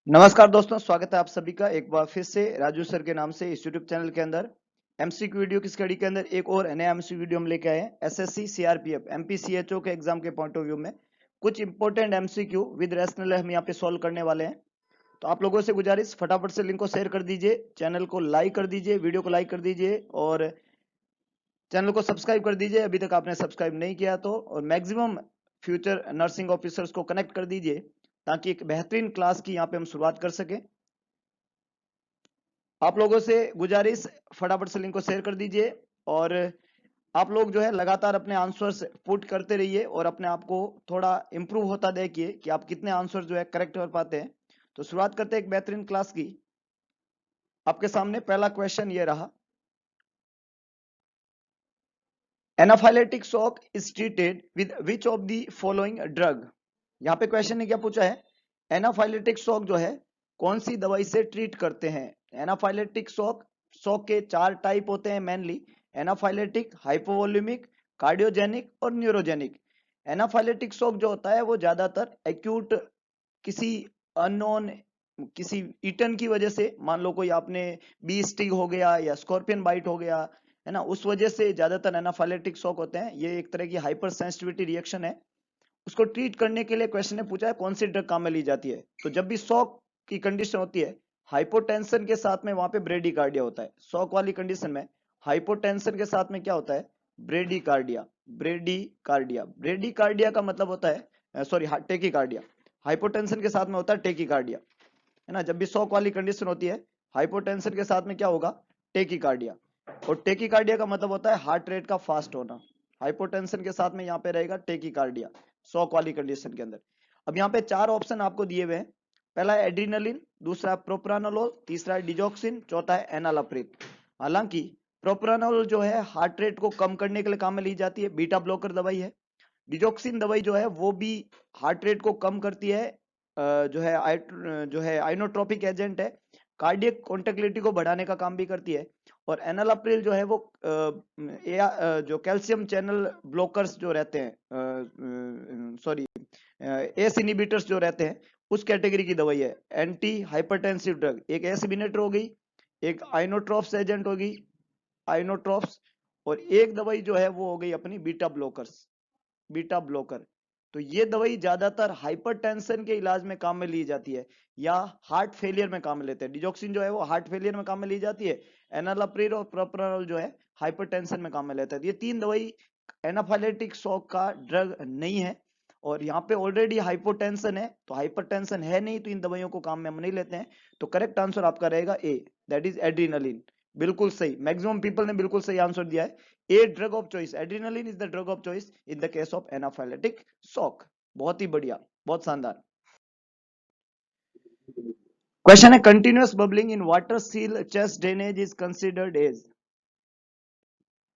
नमस्कार दोस्तों, स्वागत है आप सभी का एक बार फिर से राजू सर के नाम से इस यूट्यूब चैनल के अंदर एमसीक्यू वीडियो की स्टडी के अंदर एक और नया एमसीक्यू वीडियो हम लेके आए हैं। एसएससी सीआरपीएफ एमपीसीएचओ के एग्जाम के पॉइंट ऑफ व्यू में कुछ इंपॉर्टेंट एमसीक्यू विद रैशनल हम यहाँ पे सॉल्व करने वाले हैं। तो आप लोगों से गुजारिश, फटाफट से लिंक को शेयर कर दीजिए, चैनल को लाइक कर दीजिए, वीडियो को लाइक कर दीजिए और चैनल को सब्सक्राइब कर दीजिए अभी तक आपने सब्सक्राइब नहीं किया तो। और मैक्सिमम फ्यूचर नर्सिंग ऑफिसर्स को कनेक्ट कर दीजिए ताकि एक बेहतरीन क्लास की यहाँ पे हम शुरुआत कर सकें। आप लोगों से गुजारिश, फटाफट से लिंक को शेयर कर दीजिए और आप लोग जो है लगातार अपने आंसर्स पुट करते रहिए और अपने आप को थोड़ा इंप्रूव होता देखिए कि आप कितने आंसर जो है करेक्ट कर पाते हैं। तो शुरुआत करते हैं एक बेहतरीन क्लास की। आपके सामने पहला क्वेश्चन ये रहा, anaphylactic shock is treated with which of the following drug. यहाँ पे क्वेश्चन ने क्या पूछा है, एनाफाइलेटिक शॉक जो है कौन सी दवाई से ट्रीट करते हैं। एनाफाइलेटिक शॉक, शॉक के चार टाइप होते हैं मेनली, एनाफाइलेटिक, हाइपोवोल्यूमिक, कार्डियोजेनिक और न्यूरोजेनिक। एनाफाइलेटिक शॉक जो होता है वो ज्यादातर एक्यूट किसी अननोन किसी ईटन की वजह से, मान लो कोई आपने बी स्टिंग हो गया या स्कॉर्पियन बाइट हो गया है ना, उस वजह से ज्यादातर एनाफाइलेटिक शॉक होते हैं। ये एक तरह की हाइपर सेंसिटिविटी रिएक्शन है। उसको ट्रीट करने के लिए क्वेश्चन ने पूछा है कौन सी ड्रग काम में ली जाती है। तो जब भी शॉक की कंडीशन होती है, हाइपोटेंशन के साथ में वहां पे ब्रेडिकार्डिया होता है। शॉक वाली कंडीशन में हाइपोटेंशन के साथ में क्या होता है, ब्रेडिकार्डिया। ब्रेडिकार्डिया, ब्रेडिकार्डिया का मतलब होता है सॉरी टेकिकार्डिया। हाइपोटेंशन के साथ में होता है टेकिकार्डिया, है ना। जब भी शॉक वाली कंडीशन होती है, हाइपोटेंशन के साथ में क्या होगा, टेकिकार्डिया। और टेकिकार्डिया का मतलब होता है हार्ट रेट का फास्ट होना। हाइपोटेंशन के साथ में यहाँ पे रहेगा टेकिकार्डिया शॉक वाली कंडीशन के अंदर। अब यहाँ पे चार ऑप्शन आपको दिए हुए हैं। पहला है एड्रीनलिन, दूसरा है प्रोप्रानोलोल, तीसरा है डिजॉक्सिन, चौथा है एनालाप्रिल। हालांकि प्रोप्रानोलोल जो है हार्ट रेट को कम करने के लिए काम में ली जाती है, बीटा ब्लॉकर दवाई है। डिजॉक्सिन दवाई जो है वो भी हार्ट रेट को कम करती है, जो है आइनोट्रोपिक एजेंट है, कार्डियक कॉन्टेक्टिलिटी को बढ़ाने का काम भी करती है। और एनालाप्रिल जो है वो जो कैल्शियम चैनल ब्लॉकर्स जो रहते हैं, सॉरी एस इनिबिटर्स जो रहते हैं, उस कैटेगरी की दवाई है। एंटी हाइपरटेंसिव ड्रग, एक एस इनिबिटर हो गई, एक आइनोट्रोप्स एजेंट होगी, आइनोट्रोप्स, और एक दवाई जो है वो हो गई अपनी बीटा ब्लॉकर्स, बीटा ब्लॉकर। तो ये दवाई ज्यादातर हाइपरटेंशन के इलाज में काम में ली जाती है या हार्ट फेलियर में काम में लेते हैं। डिजॉक्सिन जो है वो हार्ट फेलियर में काम में ली जाती है, एनालाप्रिल और प्रोप्रानोल जो है हाइपरटेंशन में काम में लेते हैं। ये तीन दवाई एनाफाइलेटिक शॉक का ड्रग नहीं है। और यहाँ पे ऑलरेडी हाइपोटेंशन है, तो हाइपरटेंशन है नहीं, तो इन दवाइयों को काम में हम नहीं लेते हैं। तो करेक्ट आंसर आपका रहेगा ए, दैट इज एड्रीनलिन। बिल्कुल सही, मैक्सिमम पीपल ने बिल्कुल सही आंसर दिया है। A drug of choice, adrenaline is the drug of choice in the case of anaphylactic shock. बहुत ही बढ़िया, बहुत शानदार। क्वेश्चन है continuous bubbling in water seal chest drainage is considered as.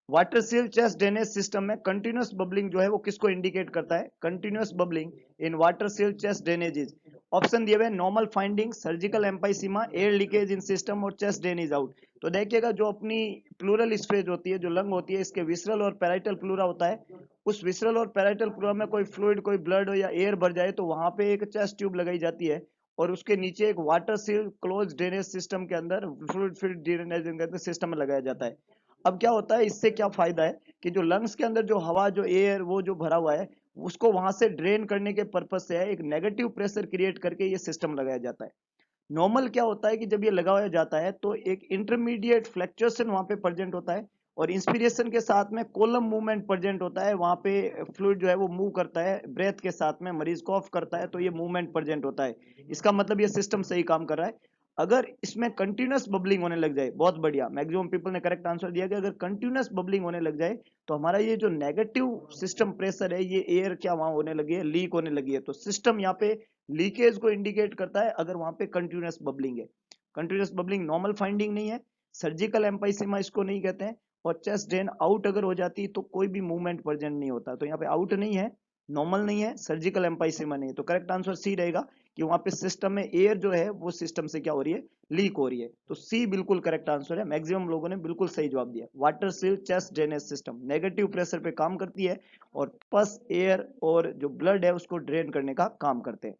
Water seal chest drainage system में continuous bubbling जो है वो किसको इंडिकेट करता है। Continuous bubbling in water seal chest drainage is, option दिए हुए normal finding, surgical emphysema, air leakage इन system और चेस्ट ड्रेनेज आउट। तो देखिएगा जो अपनी प्लूरल स्पेस होती है, जो लंग होती है, इसके विसरल और पैराइटल प्लूरा होता है। उस विसरल और पैराइटल प्लूरा में कोई फ्लूइड, कोई ब्लड या एयर भर जाए तो वहां पे एक चेस्ट ट्यूब लगाई जाती है और उसके नीचे एक water seal close drainage system के अंदर, फ्लूइड फील्ड ड्रेनेज सिस्टम में लगाया जाता है। अब क्या होता है, इससे क्या फायदा है कि जो लंग्स के अंदर जो हवा, जो एयर, वो जो भरा हुआ है, उसको वहां से ड्रेन करने के पर्पज से है, एक नेगेटिव प्रेशर क्रिएट करके ये सिस्टम लगाया जाता है। नॉर्मल क्या होता है कि जब ये लगाया जाता है तो एक इंटरमीडिएट फ्लक्चुएशन वहां पे प्रेजेंट होता है और इंस्पिरेशन के साथ में कोलम मूवमेंट प्रेजेंट होता है। वहां पे फ्लूइड जो है वो मूव करता है ब्रेथ के साथ में, मरीज कॉफ करता है तो ये मूवमेंट प्रेजेंट होता है। इसका मतलब ये सिस्टम सही काम कर रहा है। अगर इसमें कंटिन्यूअस बबलिंग होने लग जाए, बहुत बढ़िया, मैक्सिमम पीपल ने करेक्ट आंसर दिया कि अगर कंटिन्यूअस बबलिंग होने लग जाए तो हमारा ये जो नेगेटिव सिस्टम प्रेशर है, ये एयर क्या वहां होने लगी है, लीक होने लगी है। तो सिस्टम यहाँ पे लीकेज को इंडिकेट करता है अगर वहां पे कंटिन्यूअस बबलिंग है। कंटिन्यूअस बबलिंग नॉर्मल फाइंडिंग नहीं है, सर्जिकल एम्पाइसीमा इसको नहीं कहते हैं। और चेस्ट ड्रेन आउट अगर हो जाती तो कोई भी मूवमेंट प्रेजेंट नहीं होता। तो यहाँ पे आउट नहीं है, नॉर्मल नहीं है, सर्जिकल एम्पाइसीमा नहीं है। तो करेक्ट आंसर सी रहेगा कि वहां पे सिस्टम में एयर जो है वो सिस्टम से क्या हो रही है, लीक हो रही है। तो सी बिल्कुल करेक्ट आंसर है। मैक्सिमम लोगों ने बिल्कुल सही जवाब दिया। Water seal chest drainage system negative pressure पे काम करती है और पस, एयर और जो ब्लड है उसको ड्रेन करने का काम करते हैं।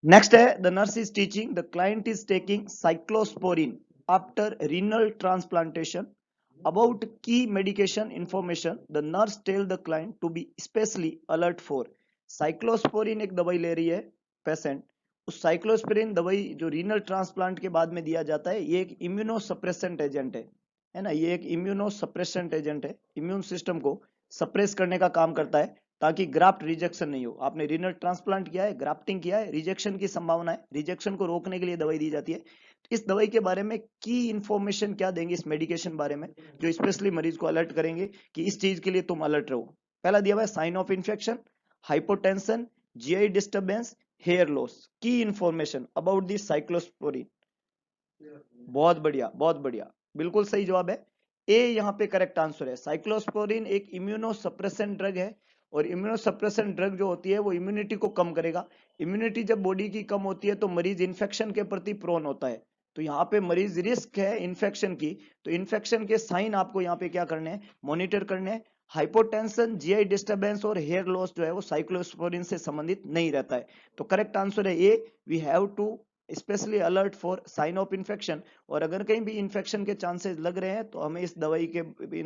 नेक्स्ट है the nurse is teaching the client is taking cyclosporine after renal transplantation about key medication information the nurse tell the client to be especially alert for cyclosporine एक दवाई ले रही है पेशेंट उस साइक्लोस्पोरिन दवाई जो रीनल ट्रांसप्लांट के बाद में दिया जाता है ये एक इम्यूनोसप्रेसेंट एजेंट है ना ये एक इम्यूनोसप्रेसेंट एजेंट है इम्यून सिस्टम को सप्रेस करने का काम करता है ताकि ग्राफ्ट रिजेक्शन नहीं हो आपने रीनल ट्रांसप्लांट किया है ग्राफ्टिंग किया है रिजेक्शन की संभावना है रिजेक्शन को रोकने के लिए दवाई दी जाती है इस दवाई के बारे में की इंफॉर्मेशन क्या देंगे इस मेडिकेशन बारे में जो स्पेशली मरीज को अलर्ट करेंगे कि इस चीज के लिए तुम अलर्ट रहो पहला दिया हुआ है sign of infection hypotension GI disturbance hair loss की इंफॉर्मेशन अबाउट दिस साइक्लोस्पोरिन बहुत बढ़िया बिल्कुल सही जवाब है ए यहाँ पे करेक्ट आंसर है साइक्लोस्पोरिन एक इम्यूनोसप्रेसेंट ड्रग है और इम्यूनोसप्रेसेंट ड्रग जो होती है वो इम्यूनिटी को कम करेगा इम्यूनिटी जब बॉडी की कम होती है तो मरीज इन्फेक्शन के प्रति प्रोन होता है तो यहाँ पे मरीज रिस्क है इन्फेक्शन की तो इन्फेक्शन के साइन आपको यहाँ पे क्या करने हैं मॉनिटर करने हैं हाइपोटेंशन जीआई डिस्टर्बेंस और हेयर लॉस जो है वो साइक्लोस्पोरिन से संबंधित नहीं रहता है तो करेक्ट आंसर है A we have to specially alert for sign of infection और अगर कहीं भी इन्फेक्शन के चांसेस लग रहे हैं तो हमें इस दवाई के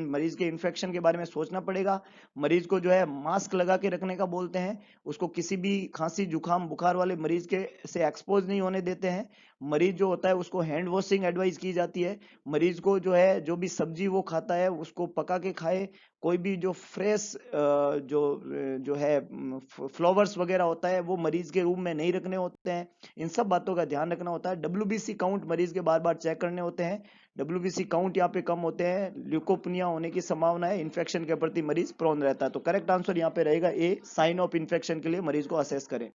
मरीज के इन्फेक्शन के बारे में सोचना पड़ेगा मरीज को जो है मास्क लगा के रखने का बोलते हैं उसको किसी भी खांसी जुकाम बुखार वाले मरीज के से एक्सपोज नहीं होने देते हैं मरीज जो होता है उसको हैंड वॉशिंग एडवाइस की जाती है मरीज को जो है जो भी सब्जी वो खाता है उसको पका के खाए कोई भी जो फ्रेश जो है फ्लावर्स वगैरह होता है वो मरीज के रूम में नहीं रखने होते हैं इन सब बातों का ध्यान रखना होता है डब्ल्यूबीसी काउंट मरीज के बार बार चेक करने होते हैं डब्ल्यूबीसी काउंट यहाँ पे कम होते हैं ल्यूकोपनिया होने की संभावना है इन्फेक्शन के प्रति मरीज प्रोन रहता है तो करेक्ट आंसर यहाँ पे रहेगा ए साइन ऑफ इन्फेक्शन के लिए मरीज को असेस करें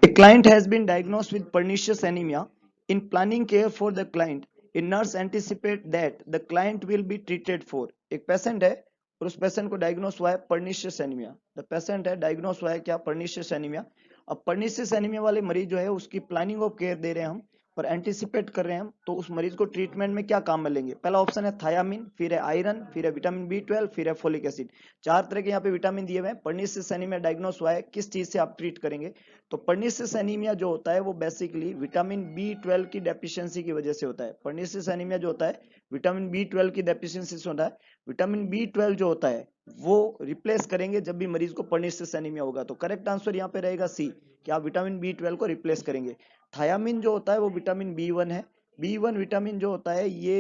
A client has been diagnosed with pernicious anemia. In planning care for the client, a nurse anticipate that the client will be treated for. एक पेशेंट है और उस पेशेंट को डायग्नोस हुआ है पर्निशियस एनीमिया द पेशेंट है diagnose हुआ है क्या पर्निशियस एनीमिया अब पर्निशियस एनीमिया वाले मरीज जो है उसकी प्लानिंग ऑफ केयर दे रहे हैं हम और एंटिसिपेट कर रहे हैं हम तो उस मरीज को ट्रीटमेंट में क्या काम में लेंगे पहला ऑप्शन है थायामीन फिर है आयरन फिर है विटामिन बी 12 फिर है फोलिक एसिड चार तरह के यहाँ पे विटामिन दिए हुए हैं पर्निशियस एनीमिया डायग्नोस हुआ है किस चीज से आप ट्रीट करेंगे तो पर्निशियस एनीमिया जो होता है वो बेसिकली विटामिन बी 12 की डेफिशिएंसी की वजह से होता है पर्निशियस एनीमिया जो होता है विटामिन बी 12 की डेफिशिएंसी से होता है विटामिन बी 12 जो होता है वो रिप्लेस करेंगे जब भी मरीज को पर्निशियस एनीमिया होगा तो करेक्ट आंसर यहाँ पे रहेगा सी कि आप विटामिन बी 12 को रिप्लेस करेंगे थायामीन जो होता है वो विटामिन बी 1 है बी 1 विटामिन जो होता है ये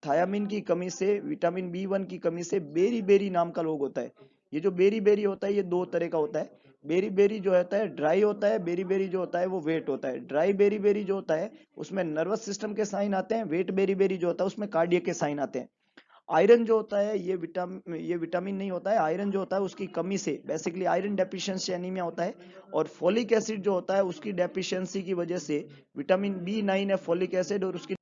थायामीन की कमी से विटामिन बी 1 की कमी से बेरी बेरी नाम का रोग होता है ये जो बेरी बेरी होता है ये दो तरह का होता है बेरी बेरी जो होता है ड्राई होता है बेरी बेरी जो होता है वो वेट होता है ड्राई बेरी बेरी जो होता है उसमें नर्वस सिस्टम के साइन आते हैं वेट बेरी बेरी जो होता है उसमें कार्डियक के साइन आते हैं आयरन जो होता है ये विटामिन नहीं होता है आयरन जो होता है उसकी कमी से बेसिकली आयरन डेफिशिएंसी एनीमिया होता है और फोलिक एसिड जो होता है उसकी डेफिशिएंसी की वजह से विटामिन बी 9 है फोलिक एसिड और उसकी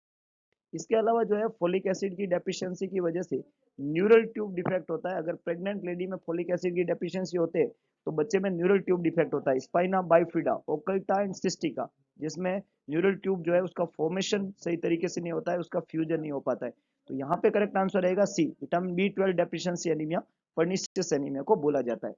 इसके अलावा जो है फोलिक एसिड की डेफिशिएंसी की वजह से न्यूरल ट्यूब डिफेक्ट होता है अगर प्रेग्नेंट लेडी में फोलिक एसिड की डेफिशिएंसी होते हैं तो बच्चे में न्यूरल ट्यूब डिफेक्ट होता है spina bifida occulta and cystica जिसमें न्यूरल ट्यूब जो है उसका फॉर्मेशन सही तरीके से नहीं होता है उसका फ्यूजन नहीं हो पाता है तो यहाँ पे करेक्ट आंसर रहेगा C vitamin B 12 deficiency anaemia pernicious anaemia को बोला जाता है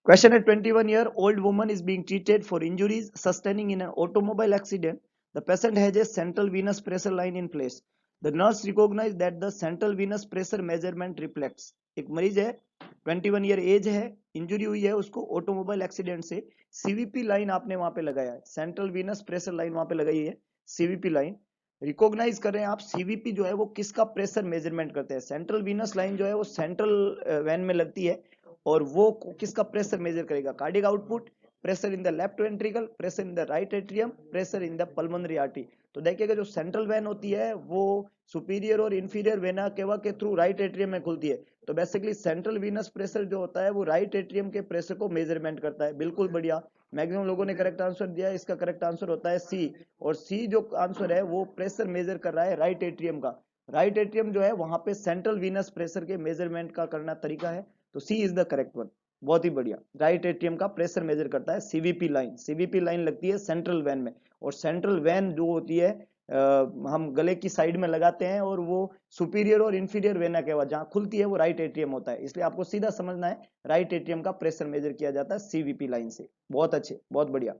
Question at 21-year old woman is being treated for injuries sustaining in an automobile accident. The patient has a central venous pressure line in place. The nurse recognized that the central venous pressure measurement reflects. एक मरीज है 21 year as है injury हुई है उसको automobile accident से CVP line आपने वहां पे लगाया है सेंट्रल वीनस प्रेशर लाइन वहां पे लगाई है सीवीपी लाइन रिकॉग्नाइज कर रहे हैं आप सीवीपी जो है वो किसका प्रेशर मेजरमेंट करते हैं सेंट्रल वीनस लाइन जो है वो सेंट्रल वेन में लगती है और वो किसका प्रेशर मेजर करेगा cardiac output pressure in the left ventricle pressure in the right atrium pressure in the pulmonary artery तो देखिएगा जो सेंट्रल वेन होती है वो सुपीरियर और इंफीरियर वेना केवा के थ्रू राइट एट्रियम में खुलती है तो बेसिकली सेंट्रल वीनस प्रेशर जो होता है वो राइट एट्रियम के प्रेशर को मेजरमेंट करता है बिल्कुल बढ़िया मैक्सिमम लोगों ने करेक्ट आंसर दिया है इसका करेक्ट आंसर होता है सी और सी जो आंसर है वो प्रेशर मेजर कर रहा है राइट एट्रियम का राइट एट्रियम जो है वहां पे सेंट्रल वीनस प्रेशर के मेजरमेंट का करना तरीका है तो C is the correct one बहुत ही बढ़िया राइट एट्रियम का प्रेशर मेजर करता है सीवीपी लाइन लगती है सेंट्रल वेन में और सेंट्रल वेन जो होती है हम गले की साइड में लगाते हैं और वो सुपीरियर और इंफीरियर वेना के बाद जहां खुलती है वो राइट एट्रियम होता है, इसलिए आपको सीधा समझना है राइट एट्रियम का प्रेशर मेजर किया जाता है सीवीपी लाइन से। बहुत अच्छे, बहुत बढ़िया।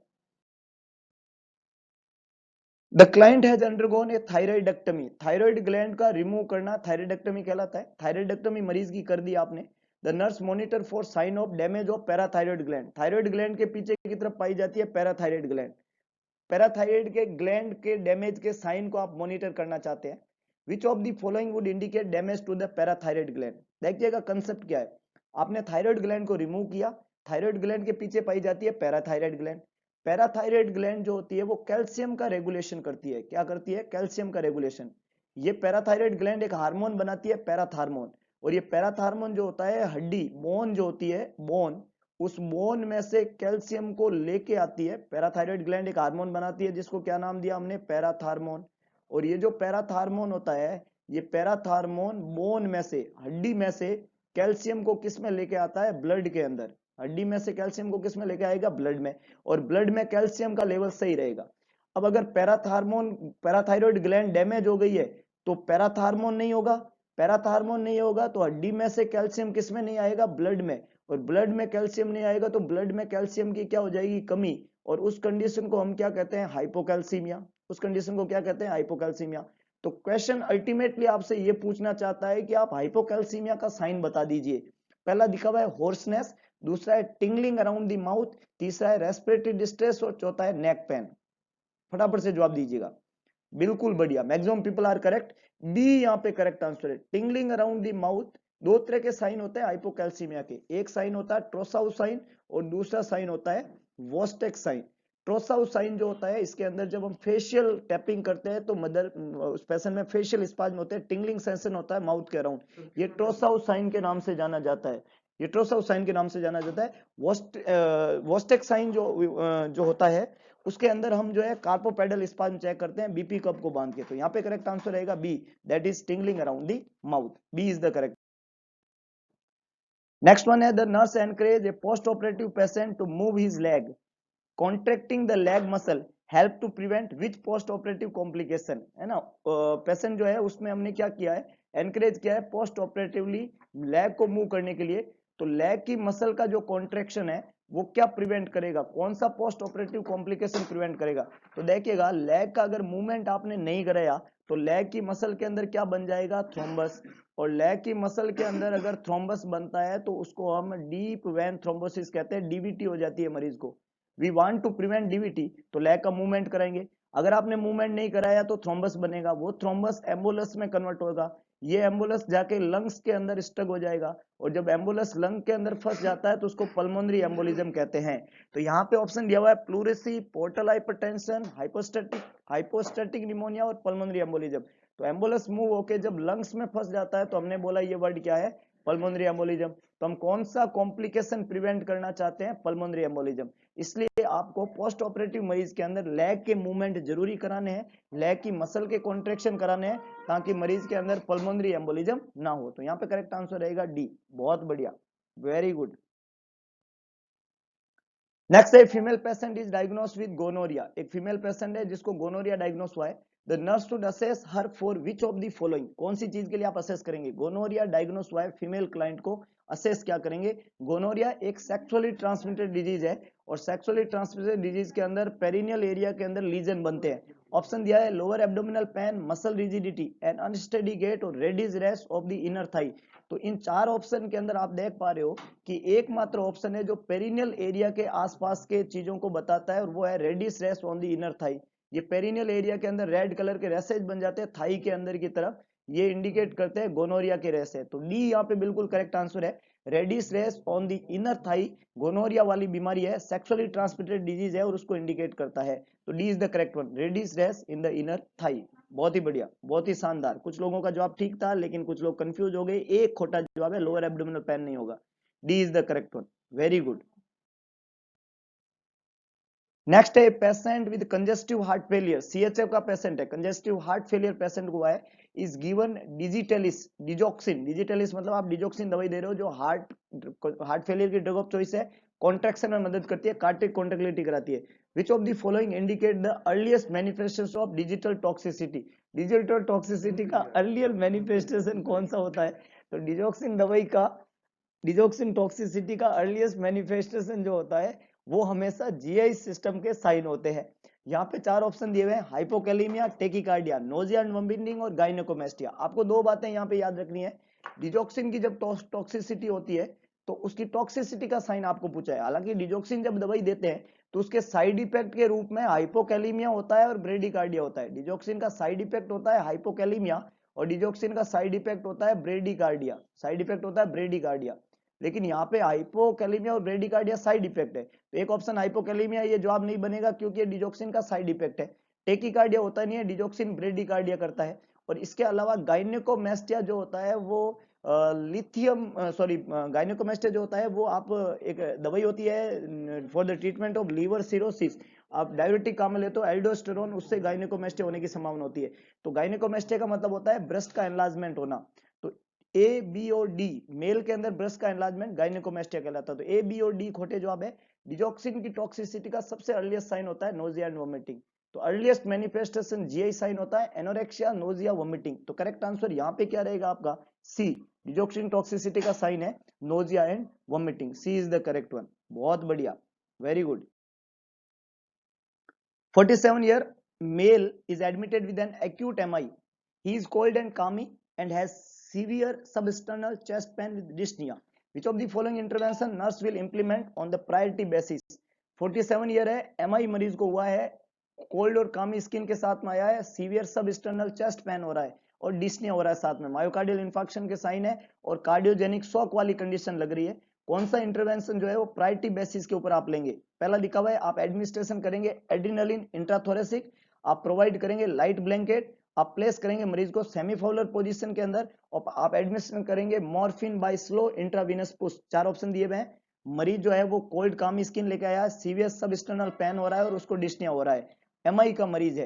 The client has undergone a thyroidectomy, thyroid gland का रिमूव करना थायराइडेक्टमी कहलाता है। थायराइडेक्टमी मरीज की कर दी आपने। The nurse monitor for sign of damage of parathyroid gland, thyroid gland के पीछे की तरफ पाई जाती है पैराथायराइड ग्लैंड, पैराथायराइड के ग्लैंड के डैमेज के साइन को आप मॉनिटर करना चाहते हैं। Which of the following would indicate damage to the parathyroid gland, देखिएगा कंसेप्ट क्या है। आपने थायराइड ग्लैंड को रिमूव किया, थायराइड ग्लैंड के पीछे पाई जाती है पैराथायराइड ग्लैंड। पैराथायराइड ग्लैंड जो होती है वो कैल्शियम का रेगुलेशन करती है, क्या करती है, कैल्शियम का रेगुलेशन। ये पैराथायराइड ग्लैंड एक हार्मोन बनाती है पैराथार्मोन, और ये पैराथार्मोन जो होता है हड्डी बोन जो होती है बोन, उस बोन में से कैल्शियम को लेके आती है। पैराथायराइड ग्लैंड एक हार्मोन बनाती है जिसको क्या नाम दिया हमने, पैराथार्मोन। और ये जो पैराथार्मोन होता है, ये पैराथार्मोन बोन में से हड्डी में से कैल्शियम को किस में लेके आता है, ब्लड के अंदर। हड्डी में से कैल्शियम को किस में लेके आएगा, ब्लड में, और ब्लड में कैल्शियम का लेवल सही रहेगा। अब अगर पैराथार्मोन पैराथायराइड ग्लैंड डैमेज हो गई है तो पैराथार्मोन नहीं होगा, पैराथार्मोन नहीं होगा तो हड्डी में से कैल्शियम किस में नहीं आएगा, ब्लड में, और ब्लड में कैल्शियम नहीं आएगा तो ब्लड में कैल्शियम की क्या हो जाएगी, कमी, और उस कंडीशन को हम क्या कहते हैं, हाइपोकैल्सीमिया। उस कंडीशन को क्या कहते हैं, हाइपोकैल्सीमिया। तो क्वेश्चन अल्टीमेटली आपसे ये पूछना चाहता है कि आप हाइपोकैल्सीमिया का साइन बता दीजिए। पहला दिखा हुआ है हॉर्सनेस, दूसरा है टिंगलिंग अराउंड द माउथ, तीसरा है रेस्पिरेटरी डिस्ट्रेस और चौथा है नेक पेन। फटाफट से जवाब दीजिएगा। बिल्कुल बढ़िया, maximum people are correct. B यहाँ पे करेक्ट आंसर है, टिंगलिंग अराउंड द माउथ। दो तरह के साइन होते हैं हाइपोकैल्सीमिया के, एक साइन होता है ट्रोसाउ साइन और दूसरा साइन होता है वोस्टेक साइन। ट्रोसाउ साइन जो होता है इसके अंदर जब हम फेशियल टैपिंग करते हैं तो मदर उस पेशेंट में फेशियल स्पाज्म होते हैं, टिंगलिंग सेंसेशन होता है माउथ के अराउंड, ये ट्रोसाउ साइन के नाम से जाना जाता है, ये ट्रोसाउ साइन के नाम से जाना जाता है। वोस्टेक साइन जो होता है उसके अंदर हम जो है कार्पोपेडल स्पाज्म चेक करते हैं बीपी कप को बांध के। तो यहाँ पे करेक्ट आंसर रहेगा B, that is tingling around the mouth, B is the correct. Next one है the nurse encourage a post operative patient to move his leg, contracting the leg muscle help to prevent which post operative complication, है ना। Patient जो है उसमें हमने क्या किया है, एनकरेज किया है पोस्ट ऑपरेटिवली लेग को मूव करने के लिए। तो लेग की मसल का जो कॉन्ट्रैक्शन है वो क्या प्रिवेंट करेगा, कौन सा पोस्ट ऑपरेटिव कॉम्प्लिकेशन प्रिवेंट करेगा। तो देखिएगा लेग का अगर मूवमेंट आपने नहीं कराया तो लेग की मसल के अंदर क्या बन जाएगा, थ्रोम्बस, और लेग की मसल के अंदर अगर थ्रोम्बस बनता है तो उसको हम डीप वेन थ्रोम्बोसिस कहते हैं, डीवीटी हो जाती है मरीज को। We want to prevent DVT, तो लेग का मूवमेंट कराएंगे। अगर आपने मूवमेंट नहीं कराया तो थ्रोम्बस बनेगा, वो थ्रोम्बस एम्बुलस में कन्वर्ट होगा, ये एम्बुलस जाके लंग्स के अंदर स्टक हो जाएगा, और जब एम्बुलस लंग के अंदर फंस जाता है तो उसको पल्मोनरी एम्बोलिज्म कहते हैं। तो यहाँ पे ऑप्शन दिया हुआ है pleurisy, portal hypertension, hypostatic pneumonia और पल्मोनरी एम्बोलिज्म। तो एम्बुलस मूव होके जब लंग्स में फंस जाता है तो हमने बोला ये वर्ड क्या है, पल्मोनरी एम्बोलिज्म। तो हम कौन सा कॉम्प्लिकेशन प्रिवेंट करना चाहते हैं, पल्मोनरी एम्बोलिज्म। इसलिए आपको पोस्ट ऑपरेटिव मरीज के अंदर लेग के मूवमेंट जरूरी कराने हैं, लेग की मसल के कॉन्ट्रेक्शन कराने हैं, ताकि मरीज के अंदर पल्मोनरी एम्बोलिज्म ना हो। तो यहाँ पे करेक्ट आंसर रहेगा डी, बहुत बढ़िया, वेरी गुड। नेक्स्ट है female patient is diagnosed with gonorrhoea, एक फीमेल पेशेंट है जिसको गोनोरिया डायग्नोस हुआ है। The nurse to assess her for which of the following, कौन सी चीज के लिए आप असेस करेंगे, गोनोरिया डायग्नोस हुआ है फीमेल क्लाइंट को, असेस क्या करेंगे। गोनोरिया एक सेक्सुअली ट्रांसमिटेड डिजीज है, और सेक्सुअली ट्रांसमिटेड डिजीज के अंदर पेरिनियल एरिया के अंदर लीजन बनते हैं। ऑप्शन दिया है lower abdominal pain, muscle rigidity and unsteady gait और reddish rash of the inner thigh. तो इन चार ऑप्शन के अंदर आप देख पा रहे हो कि एकमात्र ऑप्शन है जो पेरिनियल एरिया के आसपास के चीजों को बताता है, और वो है reddish rash on the inner thigh. ये पेरिनियल एरिया के अंदर रेड कलर के रैसेज बन जाते हैं थाई के अंदर की तरफ, ये इंडिकेट करते हैं गोनोरिया के रैश है। तो डी यहाँ पे बिल्कुल करेक्ट आंसर है, reddish rash on the inner thigh gonorrhoea वाली बीमारी है, सेक्सुअली ट्रांसमिटेड डिजीज है और उसको इंडिकेट करता है। तो D is the correct one, reddish rash in the inner thigh. बहुत ही बढ़िया, बहुत ही शानदार। कुछ लोगों का जवाब ठीक था लेकिन कुछ लोग कंफ्यूज हो गए, एक खोटा जवाब है, लोअर एब्डोमिनल पेन नहीं होगा, D is the correct one, very good. Next है patient with congestive heart failure, CHF का पेशेंट है, कंजेस्टिव हार्ट फेलियर पेशेंट को है, is given digitalis digoxin, digitalis मतलब आप डिजोक्सिन दवाई दे रहे हो जो हार्ट फेलियर की ड्रग ऑफ चॉइस है, कॉन्ट्रैक्शन में मदद करती है, कार्डियक कॉन्ट्रैक्टिलिटी कराती है। Which of the following indicate the earliest manifestation of digital toxicity, digital toxicity का अर्लियर मैनिफेस्टेशन कौन सा होता है? तो डिजॉक्सिन दवाई का, डिजॉक्सिन टॉक्सिसिटी का अर्लीस्ट मैनिफेस्टेशन जो होता है वो हमेशा जीआई सिस्टम के साइन होते हैं। यहाँ पे 4 ऑप्शन दिए हुए हैं, hypokalaemia, tachycardia, nausea and vomiting और गाइनेकोमेस्टिया। आपको 2 बातें यहाँ पे याद रखनी है। डिजॉक्सिन की जब टॉक्सिसिटी होती है तो उसकी टॉक्सिसिटी का साइन आपको पूछा है। हालांकि डिजॉक्सिन जब दवाई देते हैं तो उसके साइड इफेक्ट के रूप में हाइपोकैलिमिया होता है और ब्रेडिकार्डिया होता है। डिजॉक्सिन का साइड इफेक्ट होता है हाइपोकैलिमिया और डिजॉक्सिन का साइड इफेक्ट होता है ब्रेडिकार्डिया, साइड इफेक्ट होता है ब्रेडिकार्डिया। लेकिन यहाँ पे हाइपोकैलिमिया और ब्रेडिकार्डिया साइड इफेक्ट है, तो एक ऑप्शन हाइपोकैलिमिया ये जवाब नहीं बनेगा क्योंकि ये डिजॉक्सिन का साइड इफेक्ट है। टेकिकार्डिया होता नहीं है, डिजॉक्सिन ब्रेडिकार्डिया करता है। और इसके अलावा गाइनेकोमेस्टिया जो होता है वो लिथियम सॉरी गाइनेकोमेस्टिया जो होता है वो आप एक दवाई होती है for the treatment of liver cirrhosis, आप डायबिटिक काम में लेते हो एल्डोस्टेरोन, उससे गाइनेकोमेस्टिया होने की संभावना होती है। तो गाइनेकोमेस्टिया का मतलब होता है ब्रेस्ट का एनलार्जमेंट होना। तो ए बी और डी, मेल के अंदर ब्रेस्ट का एनलार्जमेंट गाइनेकोमेस्टिया कहलाता है। तो ए बी और डी खोटे जवाब है। डिजॉक्सिन की टॉक्सिसिटी का सबसे अर्लीस्ट साइन होता है नोजिया एंड वोमिटिंग। तो अर्लीस्ट मैनिफेस्टेशन जीआई साइन होता है एनोरेक्सिया, नोजिया, वोमिटिंग। तो करेक्ट आंसर यहाँ पे क्या रहेगा आपका? सी, डिजॉक्सिन टॉक्सिसिटी का साइन है nausea and vomiting. C is the correct one. बहुत बढ़िया, very good. 47 year male is admitted with an acute MI. He is cold and calmy and has severe substernal chest pain with dyspnea. Which of the following intervention nurse will implement on the priority basis? 47 year है, MI मरीज को हुआ है, cold और कामी skin के साथ में आया है, सीवियर सबस्टर्नल चेस्ट पेन हो रहा है और डिस्निया हो रहा है, साथ में मायोकार्डियल इंफार्क्शन के साइन है और कार्डियोजेनिक शॉक वाली कंडीशन लग रही है। कौन सा इंटरवेंशन जो है वो प्रायोरिटी बेसिस के ऊपर आप लेंगे? पहला लिखा हुआ है आप एडमिनिस्ट्रेशन करेंगे एड्रिनलिन इंट्राथोरेसिक, आप प्रोवाइड करेंगे लाइट ब्लैंकेट, आप प्लेस करेंगे मरीज को सेमीफाउलर पोजीशन के अंदर और आप एडमिनिस्ट्रेशन करेंगे morphine by slow intravenous push. 4 option दिए हुए हैं। मरीज जो है वो कोल्ड कामी स्किन लेके आया है, सीवियर सबस्टर्नल पेन हो रहा है और उसको डिस्निया हो रहा है, एमआई का मरीज है,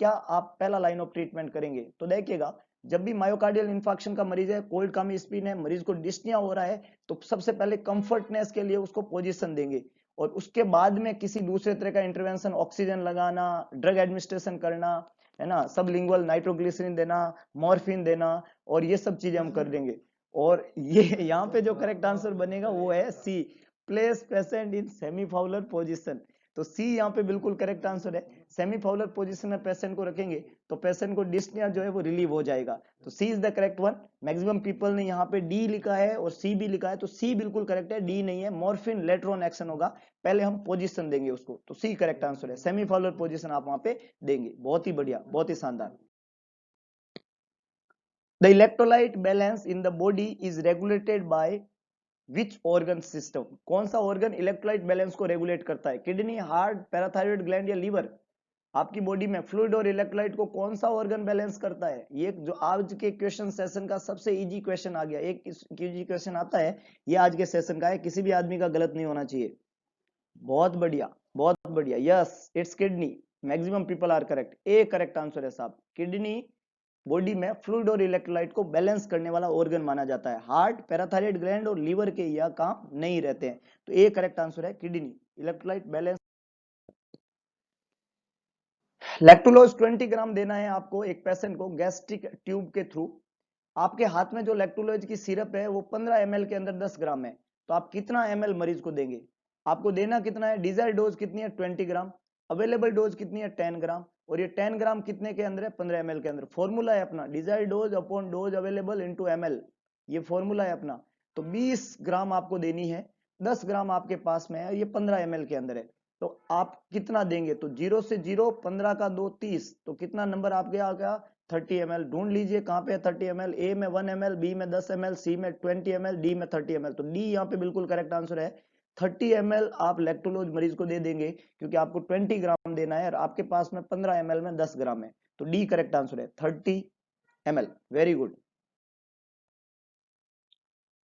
क्या आप पहला लाइन ऑफ ट्रीटमेंट करेंगे? तो देखिएगा, जब भी मायोकार्डियल इंफार्क्शन का मरीज है, कोल्ड कामी स्पिन है, मरीज को डिस्निया हो रहा है, तो सबसे पहले कंफर्टनेस के लिए उसको पोजीशन देंगे और उसके बाद में किसी दूसरे तरह का इंटरवेंशन, ऑक्सीजन लगाना, ड्रग एडमिनिस्ट्रेशन करना, है ना, सबलिंगुअल नाइट्रोग्लिसरीन देना, मॉर्फिन देना और ये सब चीजें हम कर देंगे। और ये यहाँ पे जो करेक्ट आंसर बनेगा वो है सी, प्लेस पेशेंट इन सेमीफाउलर पोजीशन। तो सी यहाँ पे बिल्कुल करेक्ट आंसर है। सेमीफाउलर पोजीशन में पेशेंट को रखेंगे तो पेशेंट को डिस्निया जो है वो रिलीव हो जाएगा। तो C is the correct one. Maximum people ने यहाँ पे डी लिखा है और सी भी लिखा है, तो सी बिल्कुल करेक्ट है, डी नहीं है। मॉर्फिन लेटर ऑन एक्शन होगा, पहले हम पोजीशन देंगे उसको, तो सी करेक्ट आंसर है। सेमीफाउलर पोजीशन आप वहां पे देंगे। बहुत ही बढ़िया, बहुत ही शानदार। The electrolyte balance in the body is regulated by which organ system? कौन सा organ इलेक्ट्रोलाइट बैलेंस को रेगुलेट करता है? किडनी, हार्ट, पैराथायरॉइड ग्लैंड या लीवर? आपकी बॉडी में फ्लूइड और इलेक्ट्रोलाइट को कौन सा ऑर्गन बैलेंस करता है? ये जो आज के क्वेश्चन सेशन का सबसे इजी क्वेश्चन आ गया, एक इजी क्वेश्चन आता है, ये आज के सेशन का है, किसी भी आदमी का गलत नहीं होना चाहिए। बहुत बढ़िया, बहुत बढ़िया। Yes, it's kidney. Maximum people are correct. A correct answer है साहब। किडनी बॉडी में फ्लूइड और इलेक्ट्रोलाइट को बैलेंस करने वाला ऑर्गन माना जाता है। हार्ट, पैराथायरॉइड ग्लैंड और लीवर के यह काम नहीं रहते हैं। तो ए करेक्ट आंसर है kidney, electrolyte balance. Lactulose 20 gram देना है आपको एक पेशेंट को गैस्ट्रिक ट्यूब के थ्रू। आपके हाथ में जो लैक्टुलोज की सिरप है वो 15 ml के अंदर 10 ग्राम है, तो आप कितना ml मरीज को देंगे? आपको देना कितना है? डिजायर डोज कितनी है? 20 ग्राम। अवेलेबल डोज कितनी है? 10 ग्राम। और ये 10 ग्राम कितने के अंदर है? 15 ml के अंदर। फॉर्मूला है अपना desire dose upon dose available into ml, ये फॉर्मूला है अपना। तो 20 ग्राम आपको देनी है, 10 ग्राम आपके पास में है, ये 15 ml के अंदर है, तो आप कितना देंगे? तो 0 से 0, 15 का 2 30, तो कितना नंबर आपके आ गया? 30 ml। ढूंढ लीजिए कहाँ पे है 30 ml। ए में 1 ml, बी में 10 ml, सी में 20 ml, डी में 30 ml। तो डी यहाँ पे बिल्कुल करेक्ट आंसर है। 30 ml आप लैक्टोलोज मरीज को दे देंगे क्योंकि आपको 20 ग्राम देना है और आपके पास में 15 ml में 10 ग्राम है, तो डी करेक्ट आंसर है 30 ml। Very good.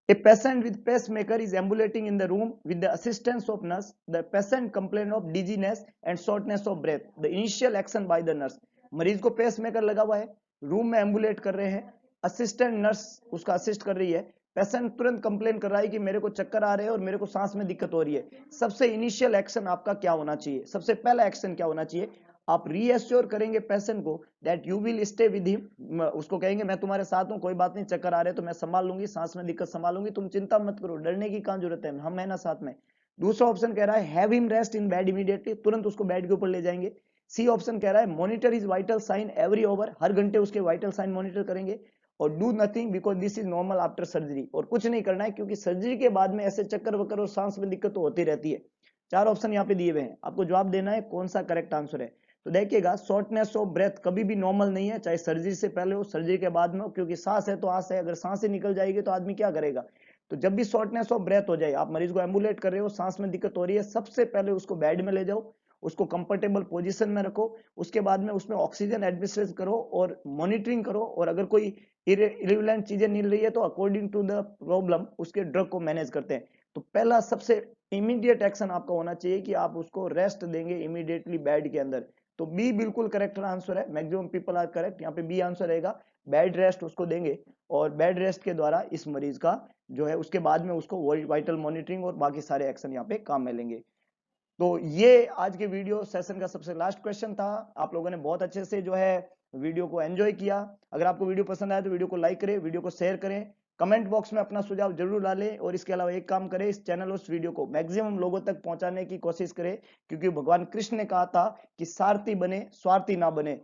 A patient with pacemaker is ambulating in the room with the assistance of nurse. The patient complained of dizziness and shortness of breath. The initial action by the nurse. मरीज को pacemaker लगा हुआ है, room में एम्बुलेट कर रहे हैं, assistant nurse उसका असिस्ट कर रही है, पेशेंट तुरंत कंप्लेन कर रहा है कि मेरे को चक्कर आ रहे हैं और मेरे को सांस में दिक्कत हो रही है, सबसे इनिशियल एक्शन आपका क्या होना चाहिए? सबसे पहला एक्शन क्या होना चाहिए? आप रीएश्योर करेंगे पेशेंट को that you will stay with him, उसको कहेंगे मैं तुम्हारे साथ हूं, कोई बात नहीं, चक्कर आ रहे तो मैं संभाल लूंगी, सांस में दिक्कत संभाल लूंगी, तुम चिंता मत करो, डरने की कहां जरूरत है, हम है ना साथ में। दूसरा ऑप्शन कह रहा है have him rest in bed immediately, तुरंत उसको बेड के ऊपर ले जाएंगे। सी ऑप्शन कह रहा है monitor is vital sign every over, हर घंटे उसके वाइटल साइन मॉनिटर करेंगे। और do nothing because this is normal after surgery, और कुछ नहीं करना है क्योंकि सर्जरी के बाद में ऐसे चक्कर वक्कर और सांस में दिक्कत तो होती रहती है। चार ऑप्शन यहाँ पे दिए हुए हैं, आपको जवाब देना है कौन सा करेक्ट आंसर है। तो देखिएगा शॉर्टनेस ऑफ ब्रेथ कभी भी नॉर्मल नहीं है, चाहे सर्जरी से पहले हो सर्जरी के बाद में हो, क्योंकि सांस है तो आस है, अगर सांस ही निकल जाएगी तो आदमी क्या करेगा। तो जब भी शॉर्टनेस ऑफ ब्रेथ हो जाए, आप मरीज को एम्बुलेट कर रहे हो, सांस में दिक्कत हो रही है, सबसे पहले उसको बेड में ले जाओ, उसको कंफर्टेबल पोजीशन में रखो, उसके बाद में उसमें ऑक्सीजन एडमिनिस्ट्रेट करो और मॉनिटरिंग करो, और अगर कोई इरेलेवेंट चीजें मिल रही है तो अकॉर्डिंग टू द प्रॉब्लम उसके ड्रग को मैनेज करते हैं। तो पहला सबसे इमीडिएट एक्शन आपका होना चाहिए कि आप उसको रेस्ट देंगे इमीडिएटली बेड के अंदर। तो बी बिल्कुल करेक्ट आंसर है, मैक्सिमम पीपल आर करेक्ट, यहाँ पे बी आंसर रहेगा, बेड रेस्ट उसको देंगे, और बेड रेस्ट के द्वारा इस मरीज का जो है उसके बाद में उसको वाइटल मॉनिटरिंग और बाकी सारे एक्शन यहाँ पे काम में लेंगे। तो ये आज के वीडियो सेशन का सबसे लास्ट क्वेश्चन था। आप लोगों ने बहुत अच्छे से जो है वीडियो को एंजॉय किया। अगर आपको वीडियो पसंद आया तो वीडियो को लाइक करें, वीडियो को शेयर करें, कमेंट बॉक्स में अपना सुझाव जरूर डालें, और इसके अलावा एक काम करें, इस चैनल और इस वीडियो को मैक्सिमम लोगों तक पहुंचाने की कोशिश करें, क्योंकि भगवान कृष्ण ने कहा था कि सारथी बने स्वार्थी ना बने।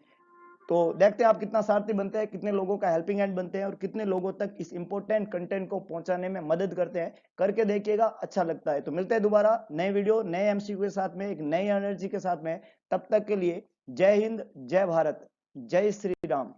तो देखते हैं आप कितना सारथी बनते हैं, कितने लोगों का हेल्पिंग हैंड बनते हैं, और कितने लोगों तक इस इंपॉर्टेंट कंटेंट को पहुंचाने में मदद करते हैं। करके देखिएगा, अच्छा लगता है तो मिलते हैं दोबारा नए वीडियो नए एमसीक्यू के साथ में, एक नई एनर्जी के साथ में। तब तक के लिए जय हिंद, जय भारत, जय श्री राम।